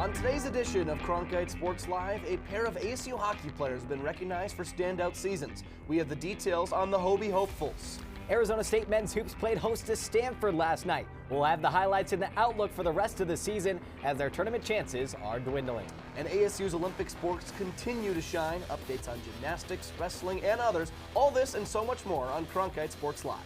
On today's edition of Cronkite Sports Live, a pair of ASU hockey players have been recognized for standout seasons. We have the details on the Hobie hopefuls. Arizona State men's hoops played host to Stanford last night. We'll have the highlights and the outlook for the rest of the season as their tournament chances are dwindling. And ASU's Olympic sports continue to shine. Updates on gymnastics, wrestling, and others. All this and so much more on Cronkite Sports Live.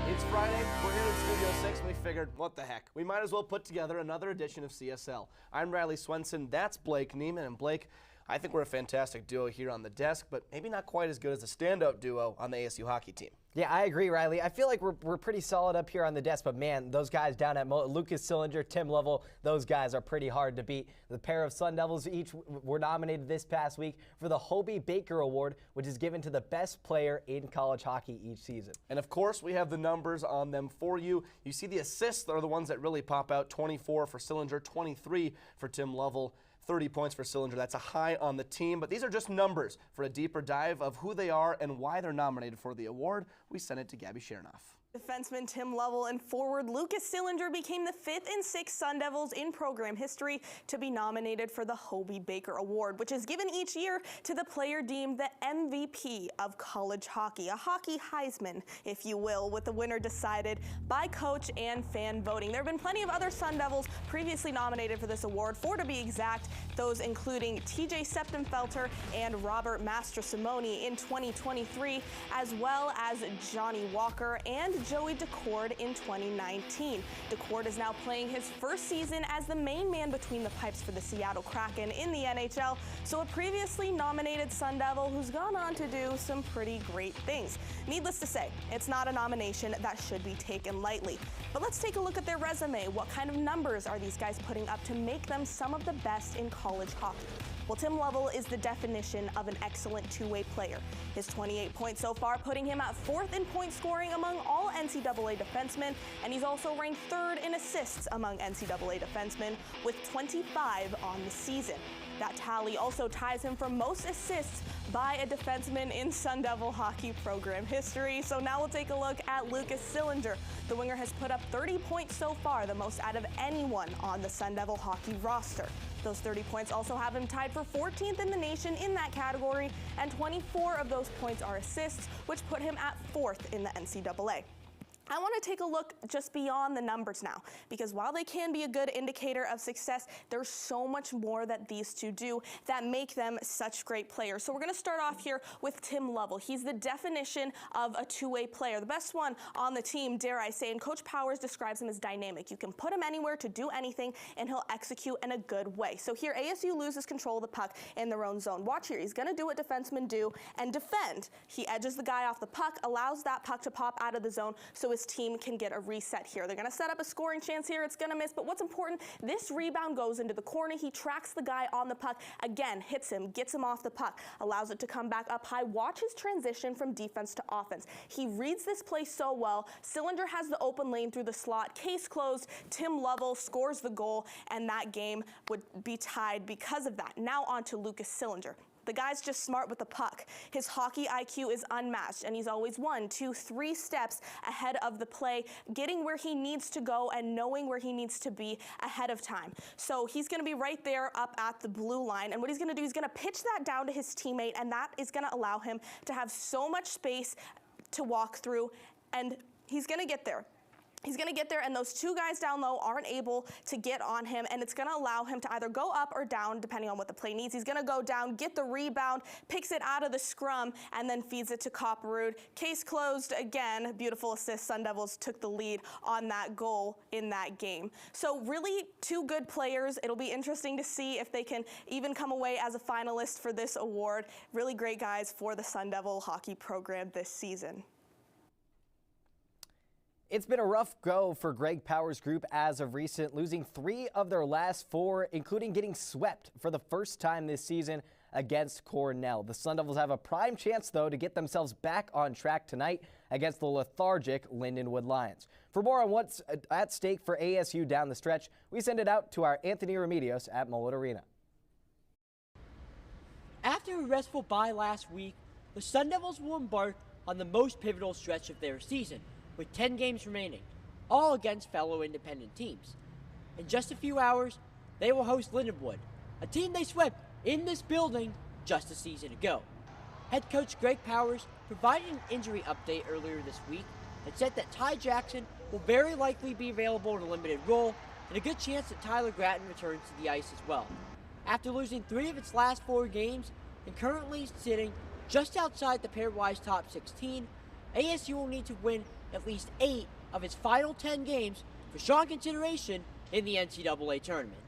It's Friday, we're here in Studio 6, and we figured, what the heck, we might as well put together another edition of CSL. I'm Riley Swenson, that's Blake Neiman, and Blake, I think we're a fantastic duo here on the desk, but maybe not quite as good as a standout duo on the ASU hockey team. Yeah, I agree, Riley. I feel like we're pretty solid up here on the desk, but man, those guys down at Lucas Sillinger, Tim Lovell, those guys are pretty hard to beat. The pair of Sun Devils each were nominated this past week for the Hobie Baker Award, which is given to the best player in college hockey each season. And of course, we have the numbers on them for you. You see the assists are the ones that really pop out. 24 for Sillinger, 23 for Tim Lovell. 30 points for Sillinger. That's a high on the team, but these are just numbers. For a deeper dive of who they are and why they're nominated for the award, we send it to Gabby Chernoff. Defenseman Tim Lovell and forward Lucas Sillinger became the 5th and 6th Sun Devils in program history to be nominated for the Hobie Baker Award, which is given each year to the player deemed the MVP of college hockey, a hockey Heisman, if you will, with the winner decided by coach and fan voting. There have been plenty of other Sun Devils previously nominated for this award, 4 to be exact, those including TJ Septenfelter and Robert Mastrosimone in 2023, as well as Johnny Walker and Joey Decord in 2019. Decord is now playing his first season as the main man between the pipes for the Seattle Kraken in the NHL, so a previously nominated Sun Devil who's gone on to do some pretty great things. Needless to say, it's not a nomination that should be taken lightly. But let's take a look at their resume. What kind of numbers are these guys putting up to make them some of the best in college hockey? Well, Tim Lovell is the definition of an excellent two-way player. His 28 points so far putting him at 4th in point scoring among all NCAA defensemen, and he's also ranked 3rd in assists among NCAA defensemen with 25 on the season. That tally also ties him for most assists by a defenseman in Sun Devil hockey program history. So now we'll take a look at Lucas Sillinger. The winger has put up 30 points so far, the most out of anyone on the Sun Devil hockey roster. Those 30 points also have him tied for 14th in the nation in that category, and 24 of those points are assists, which put him at 4th in the NCAA. I want to take a look just beyond the numbers now, because while they can be a good indicator of success, there's so much more that these two do that make them such great players. So we're going to start off here with Tim Lovell. He's the definition of a two-way player, the best one on the team, dare I say, and Coach Powers describes him as dynamic. You can put him anywhere to do anything, and he'll execute in a good way. So here, ASU loses control of the puck in their own zone. Watch here. He's going to do what defensemen do and defend. He edges the guy off the puck, allows that puck to pop out of the zone, so his team can get a reset here. They're going to set up a scoring chance here. It's going to miss, but what's important, this rebound goes into the corner. He tracks the guy on the puck, again, hits him, gets him off the puck, allows it to come back up high. Watch his transition from defense to offense. He reads this play so well. Sillinger has the open lane through the slot. Case closed. Tim Lovell scores the goal, and that game would be tied because of that. Now on to Lucas Sillinger. The guy's just smart with the puck. His hockey IQ is unmatched, and he's always 1, 2, 3 steps ahead of the play, getting where he needs to go and knowing where he needs to be ahead of time. So he's going to be right there up at the blue line, and what he's going to do, he's going to pitch that down to his teammate, and that is going to allow him to have so much space to walk through, and he's going to get there. He's going to get there, and those two guys down low aren't able to get on him, and it's going to allow him to either go up or down, depending on what the play needs. He's going to go down, get the rebound, picks it out of the scrum, and then feeds it to Copperwood. Case closed again. Beautiful assist. Sun Devils took the lead on that goal in that game. So really, two good players. It'll be interesting to see if they can even come away as a finalist for this award. Really great guys for the Sun Devil hockey program this season. It's been a rough go for Greg Powers' group as of recent, losing 3 of their last 4, including getting swept for the first time this season against Cornell. The Sun Devils have a prime chance, though, to get themselves back on track tonight against the lethargic Lindenwood Lions. For more on what's at stake for ASU down the stretch, we send it out to our Anthony Remedios at Mullet Arena. After a restful bye last week, the Sun Devils will embark on the most pivotal stretch of their season, with 10 games remaining, all against fellow independent teams. In just a few hours, they will host Lindenwood, a team they swept in this building just a season ago. Head coach Greg Powers provided an injury update earlier this week and said that Ty Jackson will very likely be available in a limited role, and a good chance that Tyler Gratton returns to the ice as well. After losing 3 of its last 4 games and currently sitting just outside the pairwise top 16, ASU will need to win at least 8 of its final 10 games for strong consideration in the NCAA tournament.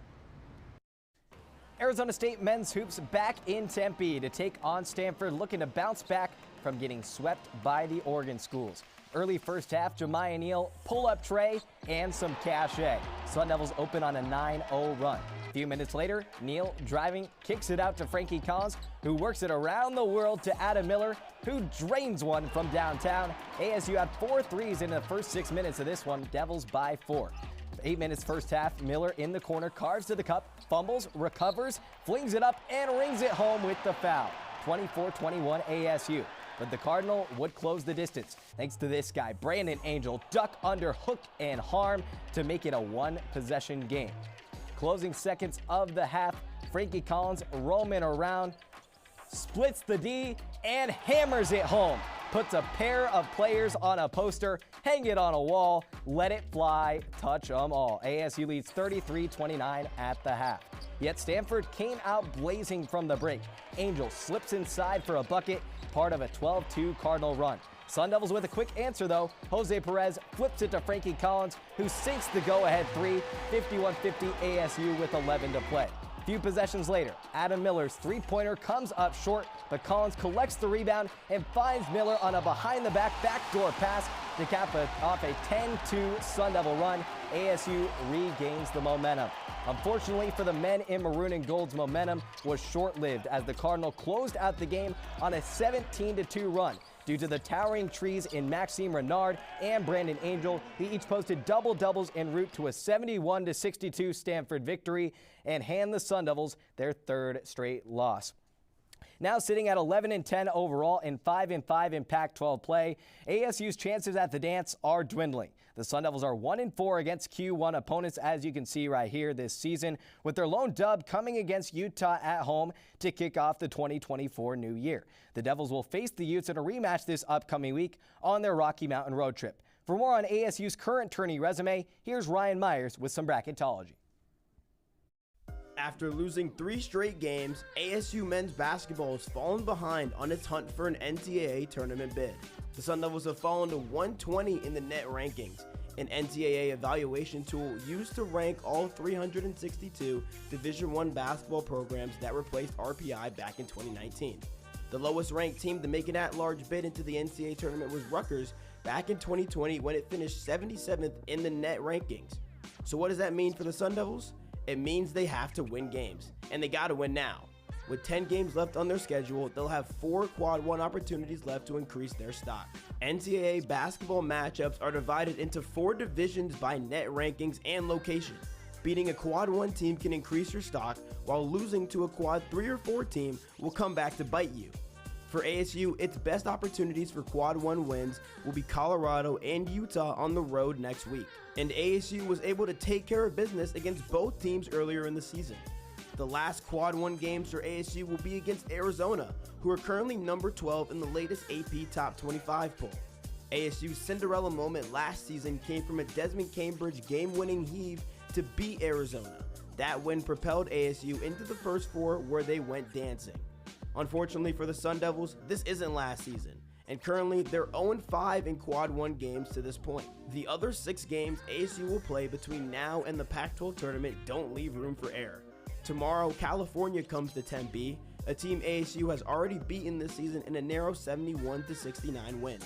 Arizona State men's hoops back in Tempe to take on Stanford, looking to bounce back from getting swept by the Oregon schools. Early first half, Jemiah Neal, pull-up tray, and some cachet. Sun Devils open on a 9-0 run. A few minutes later, Neal, driving, kicks it out to Frankie Collins, who works it around the world to Adam Miller, who drains one from downtown. ASU had 4 threes in the first 6 minutes of this one. Devils by 4. 8 minutes first half, Miller in the corner, carves to the cup, fumbles, recovers, flings it up, and rings it home with the foul. 24-21 ASU. But the Cardinal would close the distance thanks to this guy, Brandon Angel, duck under hook and harm to make it a 1-possession game. Closing seconds of the half, Frankie Collins roaming around, splits the D and hammers it home. Puts a pair of players on a poster, hang it on a wall, let it fly, touch them all. ASU leads 33-29 at the half. Yet Stanford came out blazing from the break. Angel slips inside for a bucket, part of a 12-2 Cardinal run. Sun Devils with a quick answer, though. Jose Perez flips it to Frankie Collins, who sinks the go-ahead 3, 51-50 ASU with 11 to play. Few possessions later, Adam Miller's three-pointer comes up short, but Collins collects the rebound and finds Miller on a behind-the-back backdoor pass to cap off a 10-2 Sun Devil run. ASU regains the momentum. Unfortunately for the men in maroon and gold's momentum was short-lived as the Cardinal closed out the game on a 17-2 run. Due to the towering trees in Maxime Renard and Brandon Angel, who each posted double-doubles en route to a 71-62 Stanford victory and hand the Sun Devils their 3rd straight loss. Now sitting at 11-10 overall and 5-5 in Pac-12 play, ASU's chances at the dance are dwindling. The Sun Devils are 1-4 against Q1 opponents, as you can see right here this season, with their lone dub coming against Utah at home to kick off the 2024 new year. The Devils will face the Utes in a rematch this upcoming week on their Rocky Mountain road trip. For more on ASU's current tourney resume, here's Ryan Myers with some bracketology. After losing 3 straight games, ASU men's basketball has fallen behind on its hunt for an NCAA tournament bid. The Sun Devils have fallen to 120 in the net rankings, an NCAA evaluation tool used to rank all 362 Division I basketball programs that replaced RPI back in 2019. The lowest ranked team to make an at-large bid into the NCAA tournament was Rutgers back in 2020 when it finished 77th in the net rankings. So what does that mean for the Sun Devils? It means they have to win games, and they gotta win now. With 10 games left on their schedule, they'll have 4 Quad 1 opportunities left to increase their stock. NCAA basketball matchups are divided into 4 divisions by net rankings and location. Beating a Quad 1 team can increase your stock, while losing to a Quad 3 or 4 team will come back to bite you. For ASU, its best opportunities for Quad 1 wins will be Colorado and Utah on the road next week. And ASU was able to take care of business against both teams earlier in the season. The last Quad 1 games for ASU will be against Arizona, who are currently number 12 in the latest AP Top 25 poll. ASU's Cinderella moment last season came from a Desmond Cambridge game-winning heave to beat Arizona. That win propelled ASU into the first 4 where they went dancing. Unfortunately for the Sun Devils, this isn't last season, and currently they're 0-5 in Quad 1 games to this point. The other 6 games ASU will play between now and the Pac-12 tournament don't leave room for error. Tomorrow, California comes to Tempe, a team ASU has already beaten this season in a narrow 71-69 win.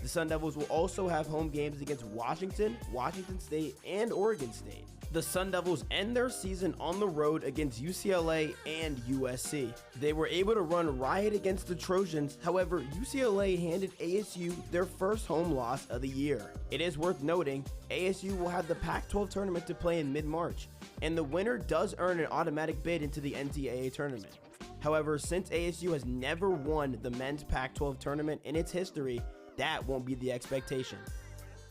The Sun Devils will also have home games against Washington, Washington State, and Oregon State. The Sun Devils end their season on the road against UCLA and USC. They were able to run riot against the Trojans, however, UCLA handed ASU their first home loss of the year. It is worth noting, ASU will have the Pac-12 tournament to play in mid-March, and the winner does earn an automatic bid into the NCAA tournament. However, since ASU has never won the men's Pac-12 tournament in its history, that won't be the expectation.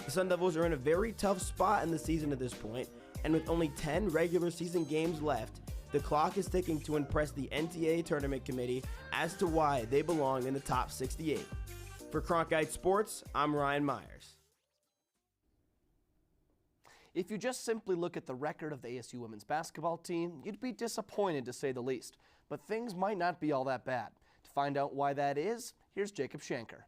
The Sun Devils are in a very tough spot in the season at this point, and with only 10 regular season games left, the clock is ticking to impress the NCAA tournament committee as to why they belong in the top 68. For Cronkite Sports, I'm Ryan Myers. If you just simply look at the record of the ASU women's basketball team, you'd be disappointed to say the least. But things might not be all that bad. To find out why that is, here's Jacob Shanker.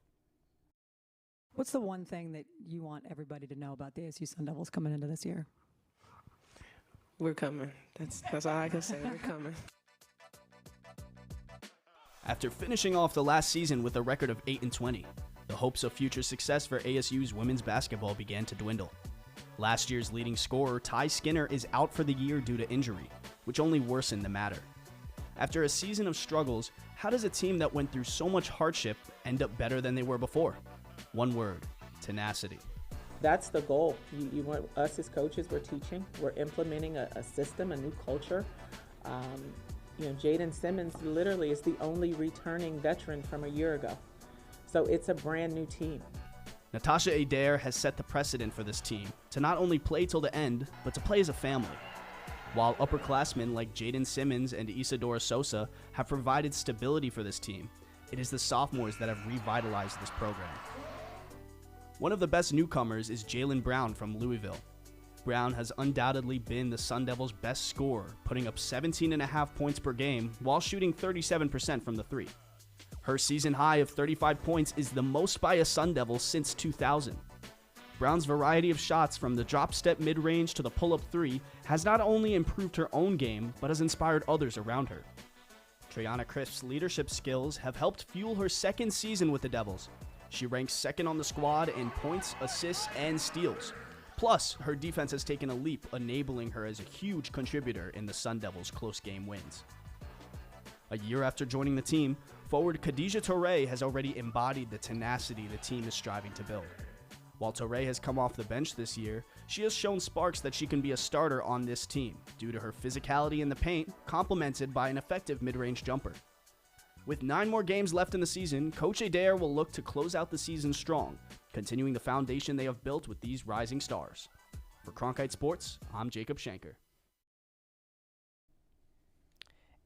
What's the one thing that you want everybody to know about the ASU Sun Devils coming into this year? We're coming. That's all I can say. We're coming. After finishing off the last season with a record of 8-20, the hopes of future success for ASU's women's basketball began to dwindle. Last year's leading scorer, Ty Skinner, is out for the year due to injury, which only worsened the matter. After a season of struggles, how does a team that went through so much hardship end up better than they were before? One word: tenacity. That's the goal. You want us as coaches, we're teaching, we're implementing a system, a new culture. Jaden Simmons literally is the only returning veteran from a year ago. So it's a brand new team. Natasha Adair has set the precedent for this team to not only play till the end, but to play as a family. While upperclassmen like Jaden Simmons and Isadora Sosa have provided stability for this team, it is the sophomores that have revitalized this program. One of the best newcomers is Jalen Brown from Louisville. Brown has undoubtedly been the Sun Devils' best scorer, putting up 17.5 points per game while shooting 37% from the three. Her season high of 35 points is the most by a Sun Devil since 2000. Brown's variety of shots from the drop step mid-range to the pull-up three has not only improved her own game, but has inspired others around her. Treyana Crisp's leadership skills have helped fuel her second season with the Devils. She ranks second on the squad in points, assists, and steals. Plus, her defense has taken a leap, enabling her as a huge contributor in the Sun Devils' close game wins. A year after joining the team, forward Khadija Touré has already embodied the tenacity the team is striving to build. While Touré has come off the bench this year, she has shown sparks that she can be a starter on this team due to her physicality in the paint, complemented by an effective mid-range jumper. With 9 more games left in the season, Coach Adair will look to close out the season strong, continuing the foundation they have built with these rising stars. For Cronkite Sports, I'm Jacob Shanker.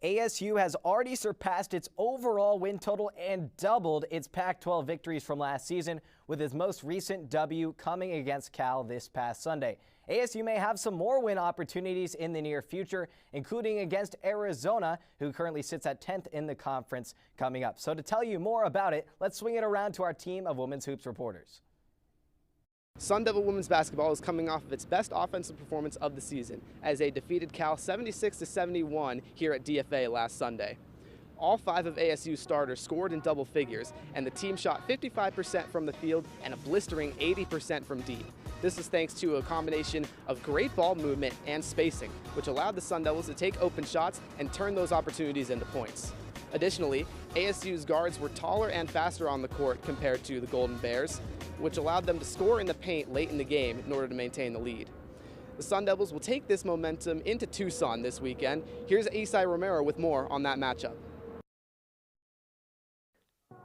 ASU has already surpassed its overall win total and doubled its Pac-12 victories from last season, with its most recent W coming against Cal this past Sunday. ASU may have some more win opportunities in the near future, including against Arizona, who currently sits at 10th in the conference, coming up. So to tell you more about it, let's swing it around to our team of Women's Hoops reporters. Sun Devil women's basketball is coming off of its best offensive performance of the season as they defeated Cal 76-71 here at DFA last Sunday. All 5 of ASU's starters scored in double figures, and the team shot 55% from the field and a blistering 80% from deep. This is thanks to a combination of great ball movement and spacing, which allowed the Sun Devils to take open shots and turn those opportunities into points. Additionally, ASU's guards were taller and faster on the court compared to the Golden Bears, which allowed them to score in the paint late in the game in order to maintain the lead. The Sun Devils will take this momentum into Tucson this weekend. Here's Isai Romero with more on that matchup.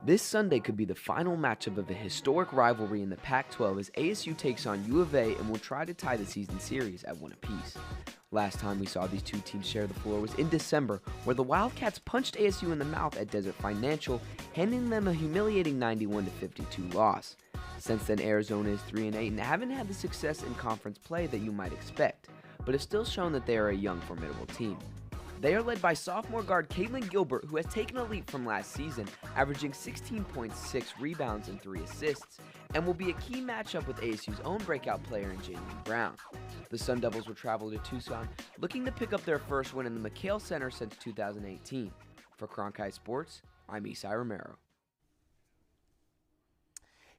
This Sunday could be the final matchup of a historic rivalry in the Pac-12 as ASU takes on U of A and will try to tie the season series at 1 apiece. Last time we saw these two teams share the floor was in December, where the Wildcats punched ASU in the mouth at Desert Financial, handing them a humiliating 91-52 loss. Since then, Arizona is 3-8 and haven't had the success in conference play that you might expect, but have still shown that they are a young, formidable team. They are led by sophomore guard Caitlin Gilbert, who has taken a leap from last season, averaging 16.6 rebounds and 3 assists, and will be a key matchup with ASU's own breakout player in Jalen Brown. The Sun Devils will travel to Tucson, looking to pick up their first win in the McHale Center since 2018. For Cronkite Sports, I'm Isai Romero.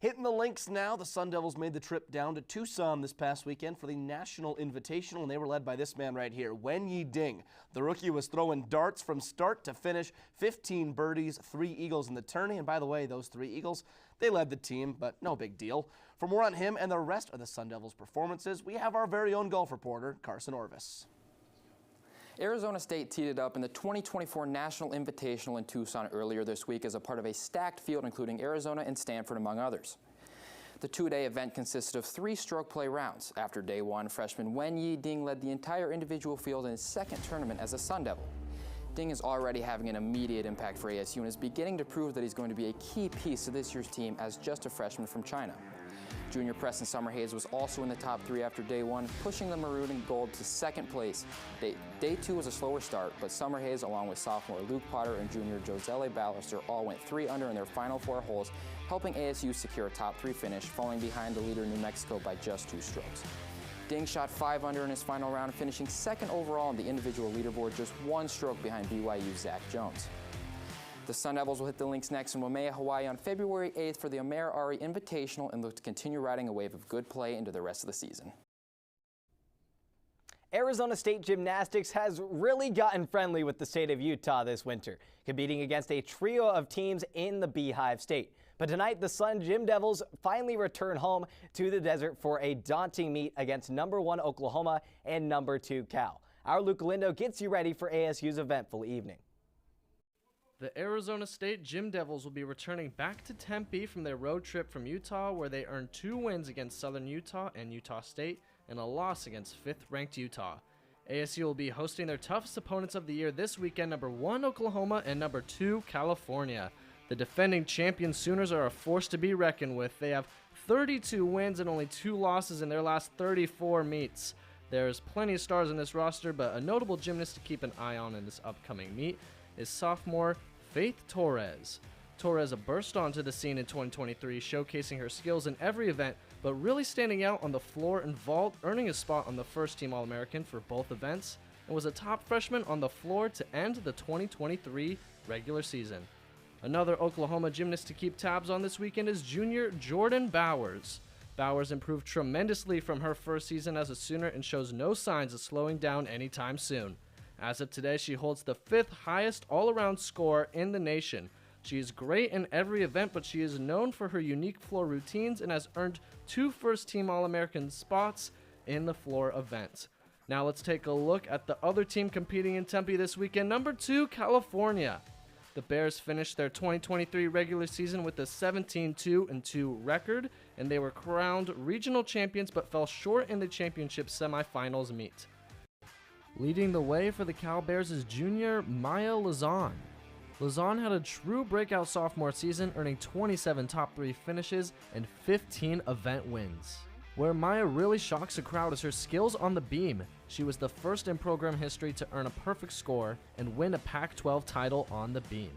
Hitting the links now, the Sun Devils made the trip down to Tucson this past weekend for the National Invitational, and they were led by this man right here, Wenyi Ding. The rookie was throwing darts from start to finish, 15 birdies, 3 eagles in the tourney, and by the way, those 3 eagles, they led the team, but no big deal. For more on him and the rest of the Sun Devils' performances, we have our very own golf reporter, Carson Orvis. Arizona State teed it up in the 2024 National Invitational in Tucson earlier this week as a part of a stacked field including Arizona and Stanford, among others. The 2-day event consisted of 3 stroke play rounds. After day 1, freshman Wenyi Ding led the entire individual field in his second tournament as a Sun Devil. Ding is already having an immediate impact for ASU and is beginning to prove that he's going to be a key piece to this year's team as just a freshman from China. Junior Preston Summerhays was also in the top 3 after day 1, pushing the maroon and gold to second place. Day 2 was a slower start, but Summerhays, along with sophomore Luke Potter and junior Josele Ballester, all went 3 under in their final 4 holes, helping ASU secure a top 3 finish, falling behind the leader New Mexico by just 2 strokes. Ding shot 5 under in his final round, finishing second overall on the individual leaderboard, just 1 stroke behind BYU's Zach Jones. The Sun Devils will hit the links next in Waimea, Hawaii on February 8th for the Omer Ari Invitational and look to continue riding a wave of good play into the rest of the season. Arizona State Gymnastics has really gotten friendly with the state of Utah this winter, competing against a trio of teams in the Beehive State. But tonight, the Sun Gym Devils finally return home to the desert for a daunting meet against number 1 Oklahoma and number 2 Cal. Our Luke Galindo gets you ready for ASU's eventful evening. The Arizona State Gym Devils will be returning back to Tempe from their road trip from Utah, where they earned 2 wins against Southern Utah and Utah State and a loss against 5th-ranked Utah. ASU will be hosting their toughest opponents of the year this weekend, number 1 Oklahoma and number 2 California. The defending champion Sooners are a force to be reckoned with. They have 32 wins and only 2 losses in their last 34 meets. There's plenty of stars in this roster, but a notable gymnast to keep an eye on in this upcoming meet is sophomore Faith Torres. Torres burst onto the scene in 2023, showcasing her skills in every event, but really standing out on the floor and vault, earning a spot on the first-team All-American for both events, and was a top freshman on the floor to end the 2023 regular season. Another Oklahoma gymnast to keep tabs on this weekend is junior Jordan Bowers. Bowers improved tremendously from her first season as a Sooner and shows no signs of slowing down anytime soon. As of today, she holds the 5th highest all-around score in the nation. She is great in every event, but she is known for her unique floor routines and has earned 2 first-team All-American spots in the floor event. Now let's take a look at the other team competing in Tempe this weekend, number 2, California. The Bears finished their 2023 regular season with a 17-2-2 record, and they were crowned regional champions but fell short in the championship semifinals meet. Leading the way for the Cal Bears is junior Maya Lazan. Lazan had a true breakout sophomore season, earning 27 top 3 finishes and 15 event wins. Where Maya really shocks the crowd is her skills on the beam. She was the first in program history to earn a perfect score and win a Pac-12 title on the beam.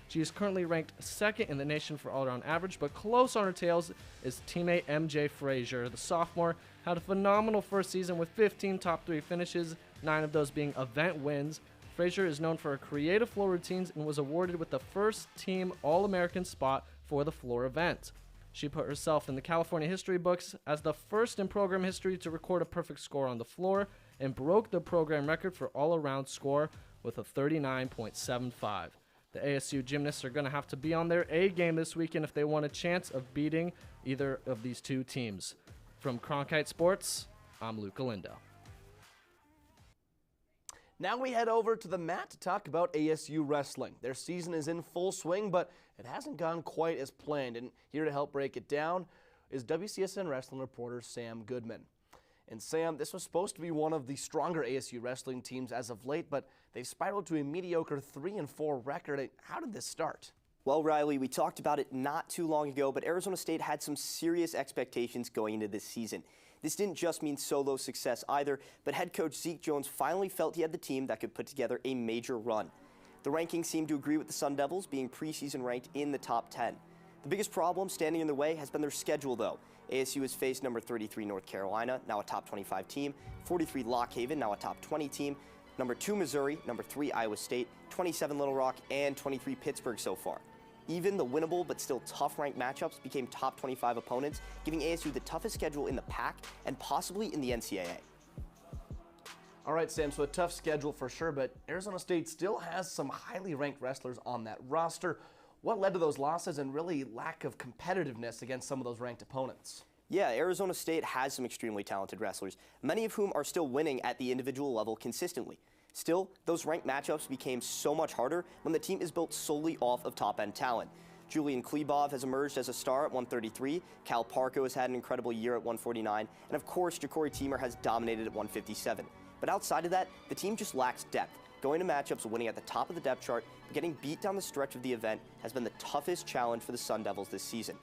She is currently ranked 2nd in the nation for all-around average, but close on her tails is teammate MJ Frazier. The sophomore had a phenomenal first season with 15 top 3 finishes, 9 of those being event wins. Frazier is known for her creative floor routines and was awarded with the first-team All-American spot for the floor event. She put herself in the California history books as the first in program history to record a perfect score on the floor and broke the program record for all-around score with a 39.75. The ASU gymnasts are going to have to be on their A game this weekend if they want a chance of beating either of these 2 teams. From Cronkite Sports, I'm Luke Galindo. Now we head over to the mat to talk about ASU wrestling. Their season is in full swing, but it hasn't gone quite as planned. And here to help break it down is WCSN wrestling reporter Sam Goodman. And Sam, this was supposed to be one of the stronger ASU wrestling teams as of late, but they've spiraled to a mediocre 3-4 record. How did this start? Well, Riley, we talked about it not too long ago, but Arizona State had some serious expectations going into this season. This didn't just mean solo success either, but head coach Zeke Jones finally felt he had the team that could put together a major run. The rankings seem to agree with the Sun Devils, being preseason ranked in the top 10. The biggest problem standing in the way has been their schedule, though. ASU has faced number 33 North Carolina, now a top 25 team, 43 Lock Haven, now a top 20 team, number 2 Missouri, number 3 Iowa State, 27 Little Rock, and 23 Pittsburgh so far. Even the winnable but still tough ranked matchups became top 25 opponents, giving ASU the toughest schedule in the pack and possibly in the NCAA. All right, Sam, so a tough schedule for sure, but Arizona State still has some highly ranked wrestlers on that roster. What led to those losses and really lack of competitiveness against some of those ranked opponents? Yeah, Arizona State has some extremely talented wrestlers, many of whom are still winning at the individual level consistently. Still, those ranked matchups became so much harder when the team is built solely off of top-end talent. Julian Klebov has emerged as a star at 133, Cal Parco has had an incredible year at 149, and of course, Ja'Cory Teamer has dominated at 157. But outside of that, the team just lacks depth. Going to matchups, winning at the top of the depth chart, but getting beat down the stretch of the event has been the toughest challenge for the Sun Devils this season.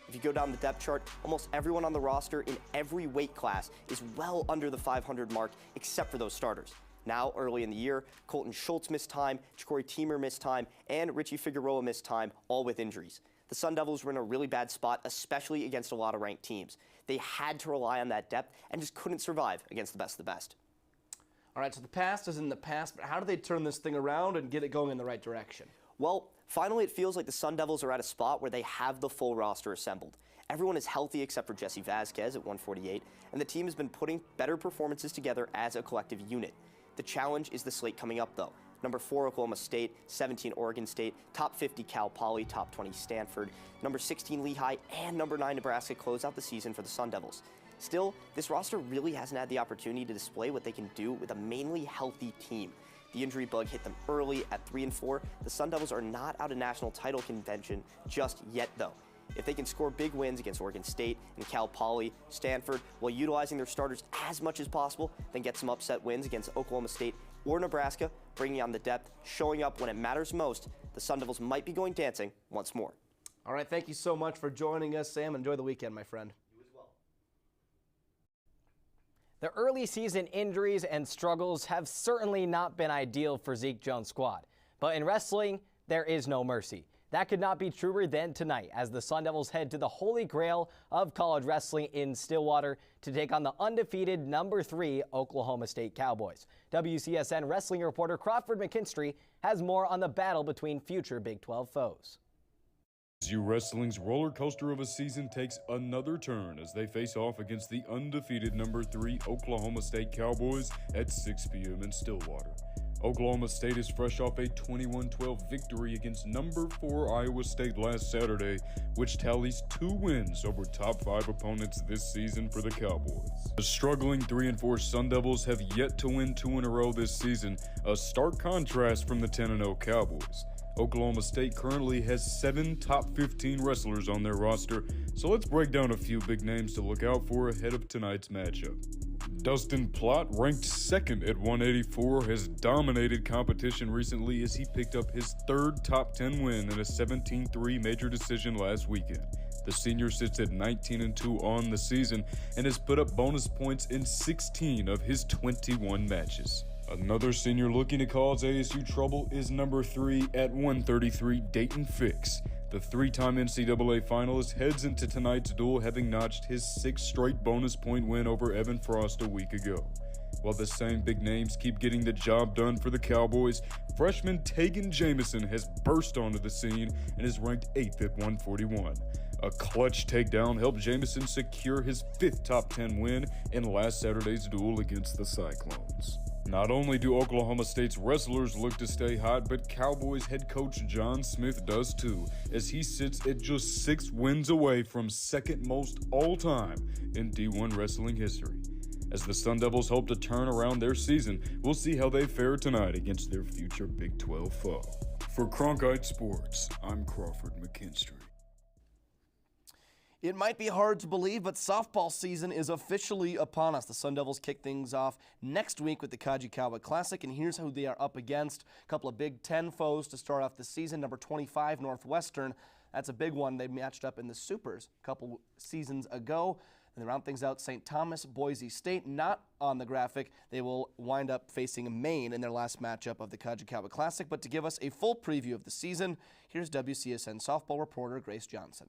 If you go down the depth chart, almost everyone on the roster in every weight class is well under the 500 mark, except for those starters. Now, early in the year, Colton Schultz missed time, Ja'Cory Teamer missed time, and Richie Figueroa missed time, all with injuries. The Sun Devils were in a really bad spot, especially against a lot of ranked teams. They had to rely on that depth and just couldn't survive against the best of the best. All right, so the past is in the past, but how do they turn this thing around and get it going in the right direction? Well, finally it feels like the Sun Devils are at a spot where they have the full roster assembled. Everyone is healthy except for Jesse Vasquez at 148, and the team has been putting better performances together as a collective unit. The challenge is the slate coming up, though. Number 4 Oklahoma State, 17 Oregon State, top 50 Cal Poly, top 20 Stanford, number 16 Lehigh, and number 9 Nebraska close out the season for the Sun Devils. Still, this roster really hasn't had the opportunity to display what they can do with a mainly healthy team. The injury bug hit them early at 3-4. The Sun Devils are not out of national title contention just yet, though. If they can score big wins against Oregon State and Cal Poly, Stanford, while utilizing their starters as much as possible, then get some upset wins against Oklahoma State or Nebraska, bringing on the depth, showing up when it matters most, the Sun Devils might be going dancing once more. All right, thank you so much for joining us, Sam. Enjoy the weekend, my friend. The early season injuries and struggles have certainly not been ideal for Zeke Jones' squad. But in wrestling, there is no mercy. That could not be truer than tonight as the Sun Devils head to the holy grail of college wrestling in Stillwater to take on the undefeated number 3 Oklahoma State Cowboys. WCSN wrestling reporter Crawford McKinstry has more on the battle between future Big 12 foes. ASU Wrestling's roller coaster of a season takes another turn as they face off against the undefeated number 3 Oklahoma State Cowboys at 6 p.m. in Stillwater. Oklahoma State is fresh off a 21-12 victory against number 4 Iowa State last Saturday, which tallies 2 wins over top 5 opponents this season for the Cowboys. The struggling 3-4 Sun Devils have yet to win 2 in a row this season, a stark contrast from the 10-0 Cowboys. Oklahoma State currently has 7 top 15 wrestlers on their roster, so let's break down a few big names to look out for ahead of tonight's matchup. Dustin Plott, ranked 2nd at 184, has dominated competition recently as he picked up his 3rd top 10 win in a 17-3 major decision last weekend. The senior sits at 19-2 on the season and has put up bonus points in 16 of his 21 matches. Another senior looking to cause ASU trouble is number 3 at 133, Dayton Fix. The 3-time NCAA finalist heads into tonight's duel having notched his 6th straight bonus point win over Evan Frost a week ago. While the same big names keep getting the job done for the Cowboys, freshman Tegan Jamison has burst onto the scene and is ranked 8th at 141. A clutch takedown helped Jamison secure his 5th top 10 win in last Saturday's duel against the Cyclones. Not only do Oklahoma State's wrestlers look to stay hot, but Cowboys head coach John Smith does too, as he sits at just 6 wins away from 2nd most all-time in D1 wrestling history. As the Sun Devils hope to turn around their season, we'll see how they fare tonight against their future Big 12 foe. For Cronkite Sports, I'm Crawford McKinstry. It might be hard to believe, but softball season is officially upon us. The Sun Devils kick things off next week with the Kajikawa Classic, and here's who they are up against. A couple of Big Ten foes to start off the season. Number 25, Northwestern. That's a big one. They matched up in the Supers a couple seasons ago. And they round things out, St. Thomas, Boise State, not on the graphic. They will wind up facing Maine in their last matchup of the Kajikawa Classic. But to give us a full preview of the season, here's WCSN softball reporter Grace Johnson.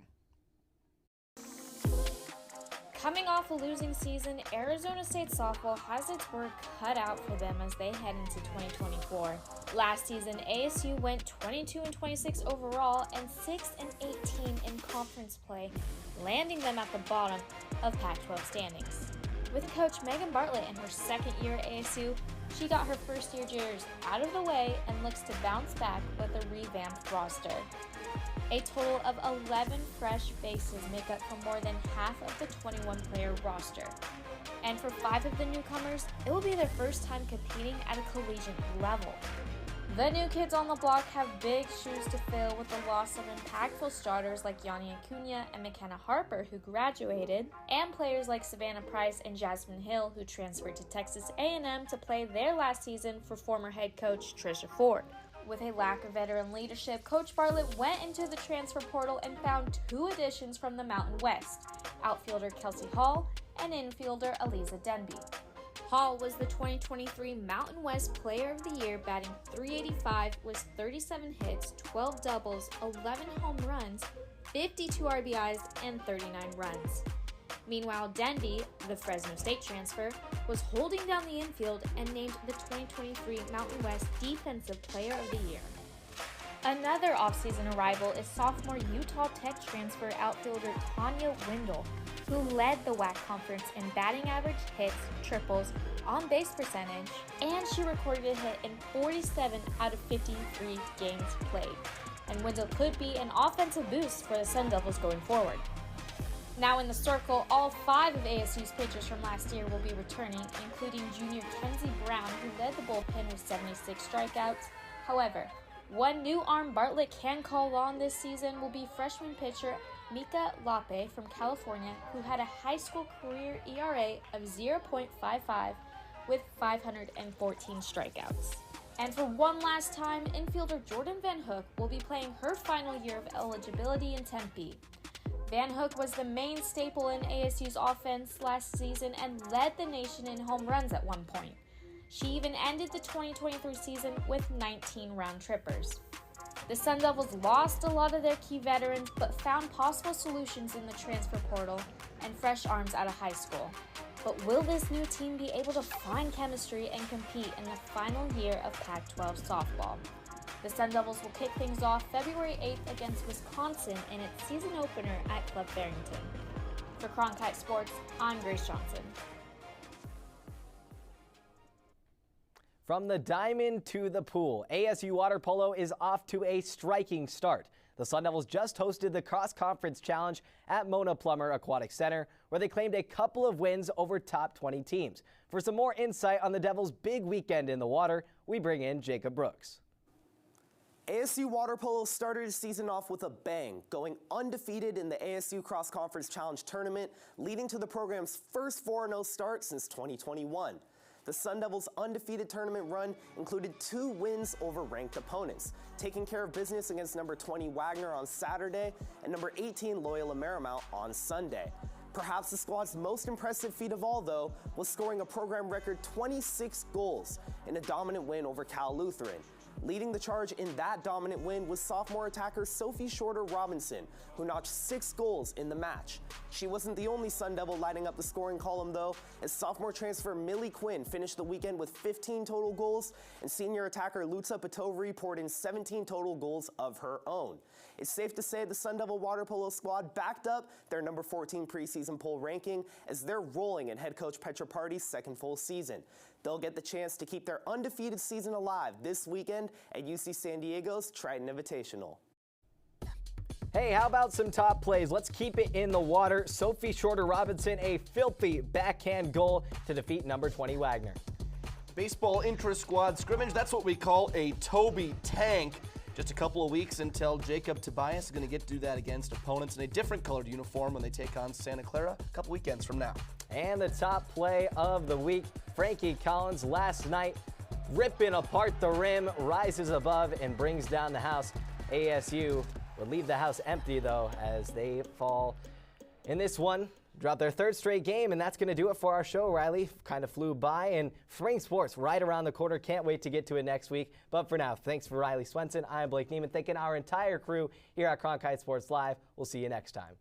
Coming off a losing season, Arizona State softball has its work cut out for them as they head into 2024. Last season, ASU went 22-26 overall and 6-18 in conference play, landing them at the bottom of Pac-12 standings. With Coach Megan Bartlett in her second year at ASU, she got her first-year jitters out of the way and looks to bounce back with a revamped roster. A total of 11 fresh faces make up for more than half of the 21-player roster. And for 5 of the newcomers, it will be their first time competing at a collegiate level. The new kids on the block have big shoes to fill with the loss of impactful starters like Yanni Acuna and McKenna Harper, who graduated, and players like Savannah Price and Jasmine Hill, who transferred to Texas A&M to play their last season for former head coach Trisha Ford. With a lack of veteran leadership, Coach Bartlett went into the transfer portal and found 2 additions from the Mountain West, outfielder Kelsey Hall and infielder Aliza Denby. Hall was the 2023 Mountain West Player of the Year, batting .385 with 37 hits, 12 doubles, 11 home runs, 52 RBIs, and 39 runs. Meanwhile, Denby, the Fresno State transfer, was holding down the infield and named the 2023 Mountain West Defensive Player of the Year. Another offseason arrival is sophomore Utah Tech transfer outfielder Tanya Windle, who led the WAC conference in batting average, hits, triples, on-base percentage, and she recorded a hit in 47 out of 53 games played. And Windle could be an offensive boost for the Sun Devils going forward. Now in the circle, all 5 of ASU's pitchers from last year will be returning, including junior Kenzie Brown, who led the bullpen with 76 strikeouts. However, one new arm Bartlett can call on this season will be freshman pitcher Mika Lape from California, who had a high school career ERA of 0.55 with 514 strikeouts. And for one last time, infielder Jordan Van Hook will be playing her final year of eligibility in Tempe. Van Hook was the main staple in ASU's offense last season and led the nation in home runs at one point. She even ended the 2023 season with 19 round trippers. The Sun Devils lost a lot of their key veterans, but found possible solutions in the transfer portal and fresh arms out of high school. But will this new team be able to find chemistry and compete in the final year of Pac-12 softball? The Sun Devils will kick things off February 8th against Wisconsin in its season opener at Club Barrington. For Cronkite Sports, I'm Grace Johnson. From the diamond to the pool, ASU water polo is off to a striking start. The Sun Devils just hosted the cross-conference challenge at Mona Plummer Aquatic Center, where they claimed a couple of wins over top 20 teams. For some more insight on the Devils' big weekend in the water, we bring in Jacob Brooks. ASU water polo started the season off with a bang, going undefeated in the ASU Cross Conference Challenge tournament, leading to the program's first 4-0 start since 2021. The Sun Devils' undefeated tournament run included 2 wins over ranked opponents, taking care of business against number 20 Wagner on Saturday and number 18 Loyola Marymount on Sunday. Perhaps the squad's most impressive feat of all, though, was scoring a program record 26 goals in a dominant win over Cal Lutheran. Leading the charge in that dominant win was sophomore attacker Sophie Shorter-Robinson, who notched 6 goals in the match. She wasn't the only Sun Devil lighting up the scoring column, though, as sophomore transfer Millie Quinn finished the weekend with 15 total goals, and senior attacker Lutza Patovari poured in 17 total goals of her own. It's safe to say the Sun Devil water polo squad backed up their number 14 preseason poll ranking as they're rolling in head coach Petra Party's second full season. They'll get the chance to keep their undefeated season alive this weekend at UC San Diego's Triton Invitational. Hey, how about some top plays? Let's keep it in the water. Sophie Shorter-Robinson, a filthy backhand goal to defeat number 20 Wagner. Baseball intra-squad scrimmage, that's what we call a Toby tank. Just a couple of weeks until Jacob Tobias is going to get to do that against opponents in a different colored uniform when they take on Santa Clara a couple weekends from now. And the top play of the week, Frankie Collins last night ripping apart the rim, rises above and brings down the house. ASU will leave the house empty, though, as they fall in this one. Drop their 3rd straight game, and that's going to do it for our show. Riley kind of flew by, and spring sports right around the corner. Can't wait to get to it next week. But for now, thanks for Riley Swenson. I'm Blake Neiman, thanking our entire crew here at Cronkite Sports Live. We'll see you next time.